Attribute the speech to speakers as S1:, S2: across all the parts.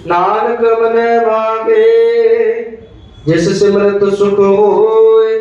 S1: नानक मन मांगे जिस सिमरत सुख होए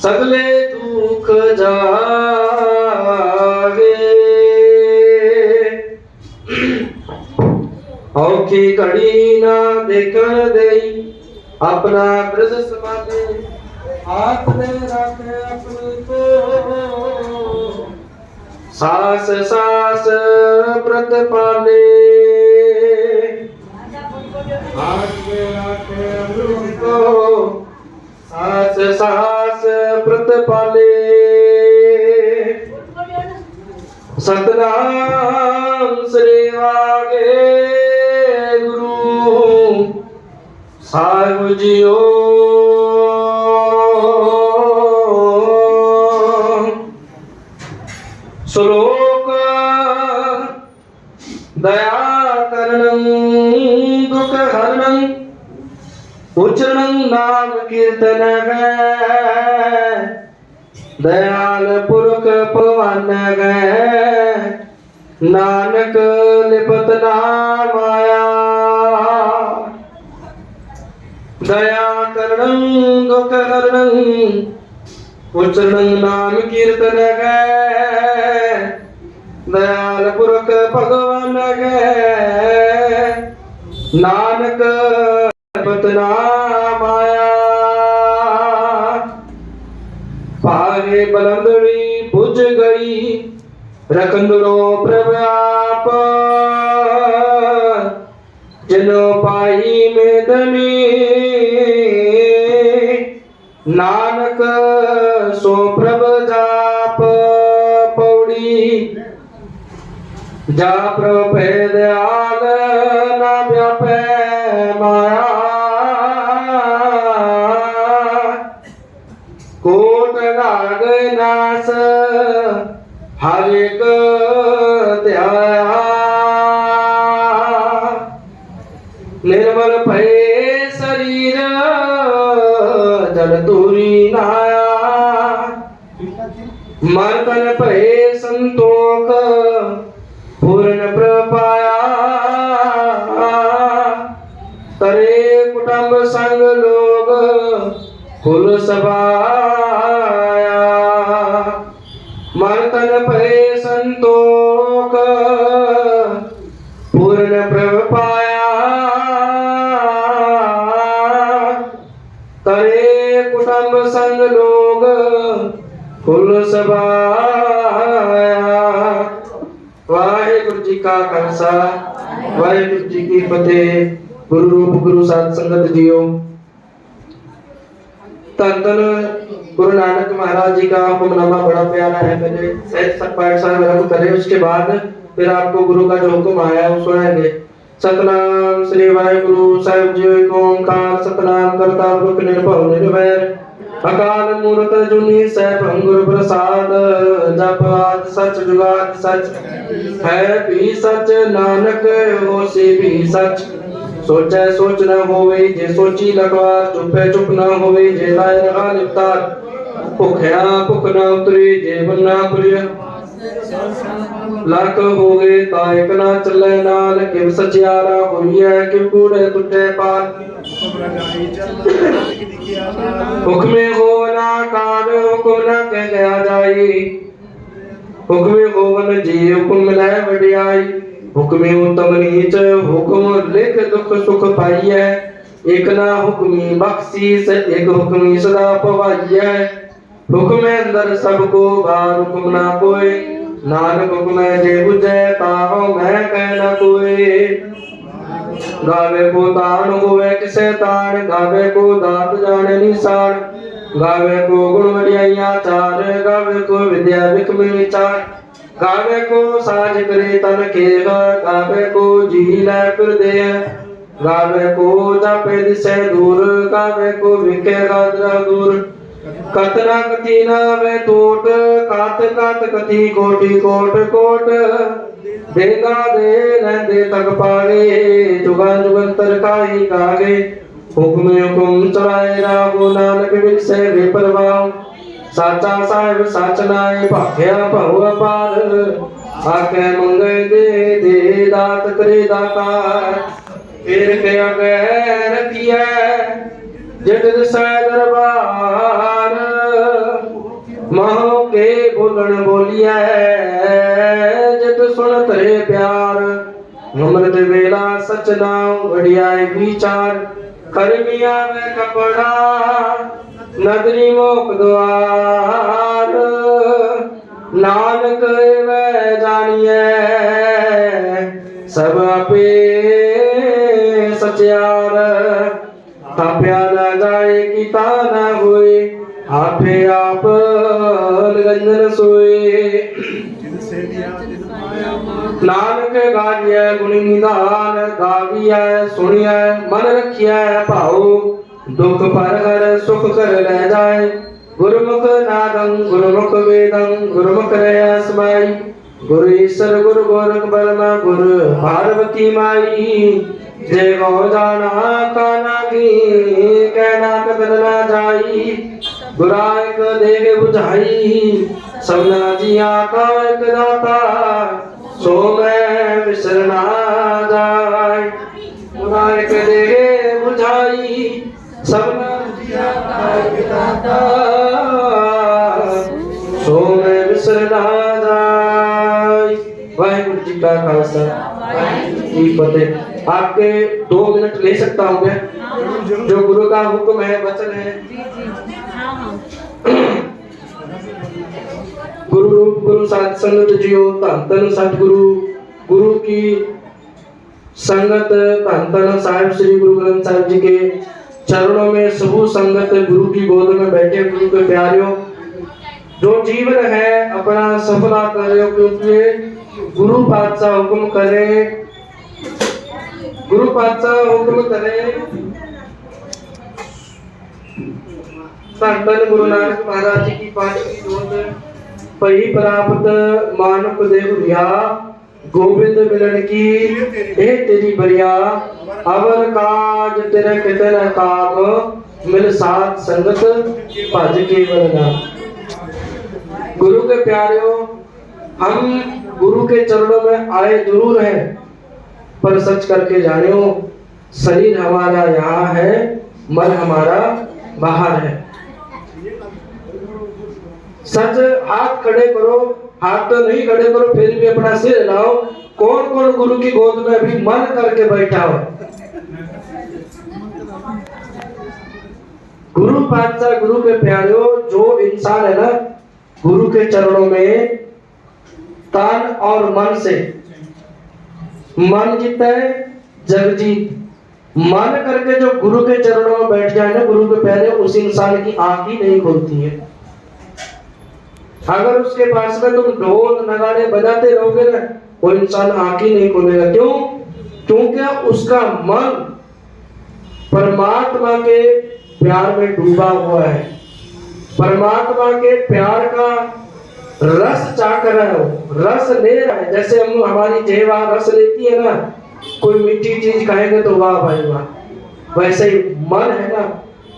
S1: सगले दुख जागे। औखी घड़ी ना देखन देई अपना ब्रज समाधे हाथ में रखे अपनी को सास सास व्रत पाले हाथ में रखे अपनी को सास सास व्रत पाले। सतनाम श्री वागे गुरु साहिब जियो। श्लोक दया करणं दुख हरणं उच्चारणं नाम कीर्तन है दयाल पुरख पवन गए नानक लिपत नाम आया। दया करणं दुख हरणं उच्चारणं नाम कीर्तन गए दयाल पुरख भगवान गए नानक लिपत नाम आया। पारे बलंदड़ी बुझ गई रखंदरो प्रभाप जनो पाई मेदनी नानक सो प्रभ जाप पौड़ी जा प्रभ भय दयाल ना व्यापे माया। कोट नाग नास हर एक ध्याया निर्मल भय शरीर जल दूरी नाया। मर्तन भय संतोख पूर्ण प्रपाया तरे कुटुंब संग लोग कुल सभाया। मर्तन भय संतोख पूर्ण प्रभ पाया तरे कुटुंब संग लोग कुल सभाया। वाहिगुरु जी का खालसा वाहिगुरु जी की फतेह। गुरु रूप गुरु साध संगत जियो। धन धन गुरु नानक महाराज जी का हुक्मनामा बड़ा प्यारा है। पहले सहज पाठ साहब करें उसके बाद फिर आपको गुरु का जो हुक्म आया वो सुनाएंगे। सतनाम श्री वाहिगुरु साहिब जी ओंकार सतनाम करता पुरख निर्भव निर्वैर अकाल मूर्त जुनी सैभं गुरु प्रसाद जप आद सच जुगाद सच है भी सच नानक होसी भी सच। सोचे सोच न होवे जे सोची लगवार चुपे चुप न होवे जे ताय रहा निपटार भुखया भुख न उतरी जे बन्ना प्रिय लाख होवे तायक न चले नाल किव सचियारा होइए किव कूड़े तुटे पार। हुक्मे होवना कार हुक्म न कह गया जाई हुक्मे होवन जी हुक्म मिले वडियाई। हुक्मे उत्तम नीच हुक्म लिख दुख सुख पाइए एक ना हुक्मी बख्शीस एक हुक्मी सदा पवाइए। हुक्मे अंदर सबको बार हुक्म ना कोई नानक हुक्म जे बुझे ताहो मैं कह न कोई। गावे को तान होवे किसे तान गावे को दात जाने निशान गावे को गुण वडियाइया चार गावे को विद्या विक में विचार गावे को साज करे तन खेगा गावे को जी ले फिर दे गावे को जापे दिसे दूर गावे को विखे गादरा दूर। कतना कथी ना वे टोट कात कात कथी कोटि कोट कोट देगा दे लेंदे तक पागे जुगा जुगंतर काई कागे। हुक्म हुक्म चलाए रागो नानक विरसे बेपरवाह साचा साहिब साचनाए भाग्या बहु अपार आके मंगे दे दात करे दातार फिर के आगे रखिए जग दसै दरबार महो के बोलन बोलिए जग सुन तरे प्यार अमृत वेला सच नाम बढ़िया विचार करमिया में कपड़ा नगरी मोक द्वार नानक वे जानिए सब आपे सचियार ताप्या न जाए कि ता न हुए आपे आप निरंजन सोए नानक गाजिए गुणी निधान गाविया सुनिया मन रखिया भाव दुख पर हर सुख कर ले जाए गुरुमुख नादं गुरुमुख वेदं गुरुमुख रह समाई गुरु ईश्वर गुरु गोरख ब्रह्मा गुरु पार्वती माई जय गौ जाना काना की कहना कदर ना जाई गुराक देह बुझाई सबना जिया का एक दाता सो मैं बिसर ना जाए गुराक देह बुझाई सबना जिया का एक दाता सो मैं बिसर ना जाए। वाहिगुरु जी का खालसा वाहिगुरु जी की फतेह। आपके 2 मिनट ले सकता हूँ क्या? जो गुरु का हुक्म है वचन है। गुरु रूप गुरु साथ संगत जियो धन धन सतगुरु गुरु की संगत धन धन साहिब श्री गुरु ग्रंथ साहिब जी के चरणों में सबू संगत गुरु की गोद में बैठे गुरु के प्यारियों जो जीवन है अपना सफला करो क्योंकि गुरु पातशाह हुक्म करे गुरु पातशाह हुक्म करे धन गुरु नानक महाराज जी की पांच की जोत पही प्राप्त मानव देव रिया गोविंद मिलन की ए तेरी बरिया अवर काज तेरे कितन काम मिल साथ संगत भज के वरना। गुरु के प्यारियों हम गुरु के चरणों में आए जरूर हैं पर सच करके जानियो शरीर हमारा यहाँ है मन हमारा बाहर है। सच हाथ खड़े करो हाथ तो नहीं खड़े करो फिर भी अपना सिर हिलाओ कौन कौन गुरु की गोद में भी मन करके बैठा हो। गुरु पातशाह गुरु के प्यारियों जो इंसान है ना गुरु के चरणों में तन और मन से मन जीता है जग जीत मन करके जो गुरु के चरणों में बैठ जाए ना गुरु के प्यारे उस इंसान की आंख ही नहीं खुलती है। अगर उसके पास में तुम ढोल नगाड़े बजाते रहोगे ना वो इंसान आंख ही नहीं खोलेगा। क्यों? क्योंकि उसका मन परमात्मा के प्यार में डूबा हुआ है परमात्मा के प्यार का रस चाह कर रहा है रस ले रहा है। जैसे हम हमारी जेवा रस लेती है ना कोई मीठी चीज खाएंगे तो वाह भाई वाह वैसे ही मन है ना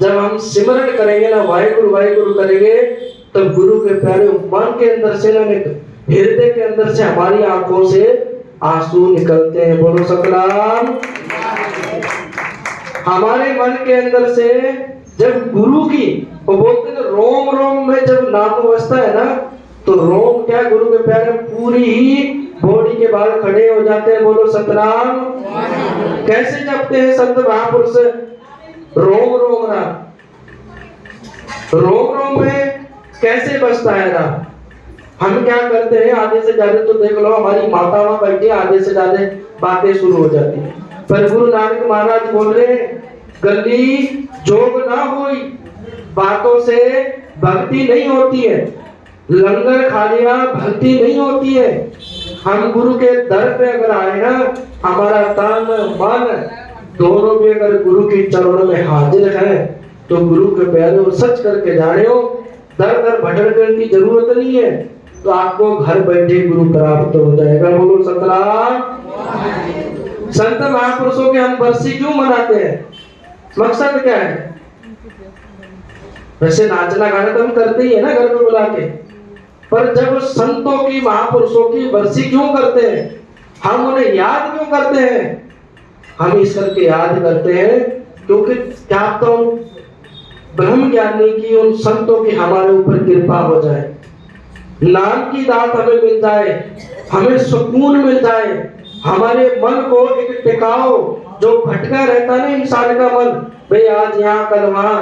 S1: जब हम सिमरन करेंगे ना वाहिगुरु करेंगे तब गुरु के प्यारे मन के अंदर से ना हृदय के अंदर से हमारी आंखों से आंसू निकलते हैं। बोलो सतनाम। हमारे मन के अंदर से जब गुरु की वो बोलते हैं रोम रोम में जब नाम बसता है ना तो रोम क्या गुरु के प्यारे पूरी ही बॉडी के बाल खड़े हो जाते हैं। बोलो सतनाम। कैसे जपते हैं संत महापुरुष रोम रोम ना रोम रोम में कैसे बसता है ना। हम क्या करते हैं आधे से ज्यादा तो देख लो हमारी माता वहां बैठी आधे से ज्यादा बातें शुरू हो जाती है पर गुरु नानक महाराज बोल रहे गली जोग ना हुई बातों से भक्ति नहीं होती है लंगर खा लिया भक्ति नहीं होती है। हम गुरु के दर पे अगर आए ना हमारा तन मन दोनों भी अगर गुरु के चरणों में हाजिर है तो गुरु के प्यारे सच करके जाने हो दर दर भटकने की जरूरत नहीं है तो आपको घर बैठे गुरु प्राप्त हो जाएगा। बोलो सतनाम। संत महापुरुषों के हम बरसी क्यों मनाते हैं मकसद क्या है? वैसे नाचना गाना तो हम करते ही है ना घर में बुला के पर जब संतों की महापुरुषों की बरसी क्यों करते हैं, हम उन्हें याद क्यों करते हैं? हम इस करके याद करते हैं क्योंकि क्या तो ब्रह्म ज्ञानी की उन संतों की हमारे ऊपर कृपा हो जाए, नाम की दात हमें मिल जाए, हमें सुकून मिल जाए, हमारे मन को एक टिकाओ, जो भटका रहता है ना इंसान का मन, भाई आज यहाँ कल वहां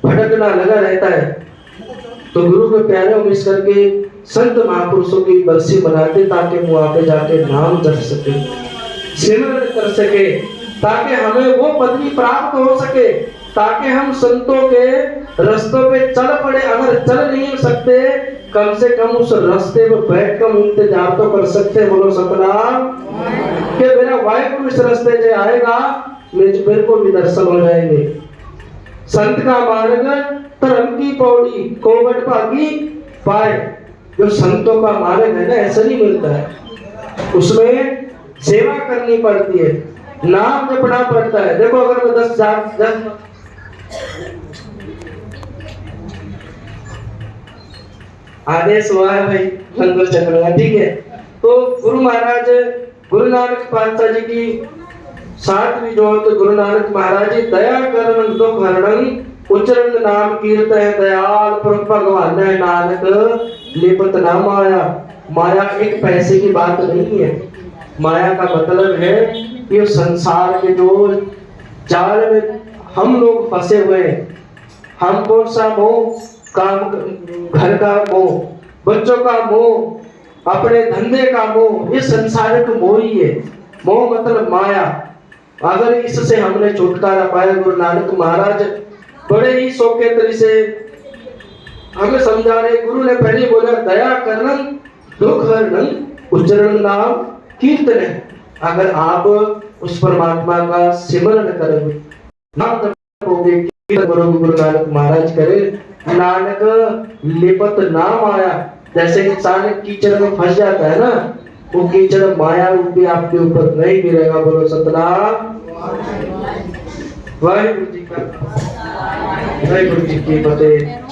S1: भटकना लगा रहता है, तो गुरु के प्यारे हम इस करके संत महापुरुषों की बरसी मनाते ताकि वो वहां पे जाके नाम जप सके, सिमरन कर सके, ताकि हमें वो पदवी प्राप्त हो सके, ताकि हम संतों के रास्तों पे चल पड़े। अगर चल नहीं सकते, कम से कम उस रास्ते पे बैठ कर इंतजार तो कर सकते। बोलो सतनाम कि मेरा वाहिगुरु इस रास्ते से आएगा, मेरे को भी दर्शन हो जाएंगे। संत का मार्ग धर्म की पौड़ी, कोवट भागी पाए। जो संतों का मार्ग है ना, ऐसा नहीं मिलता है, उसमें सेवा करनी पड़ती है, नाम जपना पड़ता है। देखो अगर मैं 10 आदेश हुआ है भाई लंगर चक्र का, ठीक है। तो गुरु महाराज गुरु नानक पातशाह जी की 7वीं जोत, गुरु नानक महाराज जी दया करण दुख हरण उच्चरण नाम कीर्तन दयाल पुरख भगवान है नानक लिपत ना माया। माया एक पैसे की बात नहीं है, माया का मतलब है ये संसार के जो जाल में हम लोग फंसे हुए हैं। हम कौन सा मोह, काम, घर का मोह, बच्चों का मोह, अपने धंधे का मोह, ये संसारिक मोह ही है। मोह मतलब माया। अगर इससे हमने छुटकारा पाया, गुरु नानक महाराज बड़े ही सौखे तरीके से हमें समझा रहे। गुरु ने पहले बोला दया करन दुख हरण उच्चरण नाम कीर्तन। अगर आप उस परमात्मा का सिमरन करोगे, नाम जपोगे, कीर्तन करोगे, गुरु नानक महाराज करे नानक लिपत नाम आया। जैसे इंसान कीचड़ में फंस जाता है ना, वो कीचड़ माया रूपी आपके ऊपर नहीं गिरेगा। बोलो सतनाम वाहिगुरु जी का, वाहिगुरु जी की फतेह।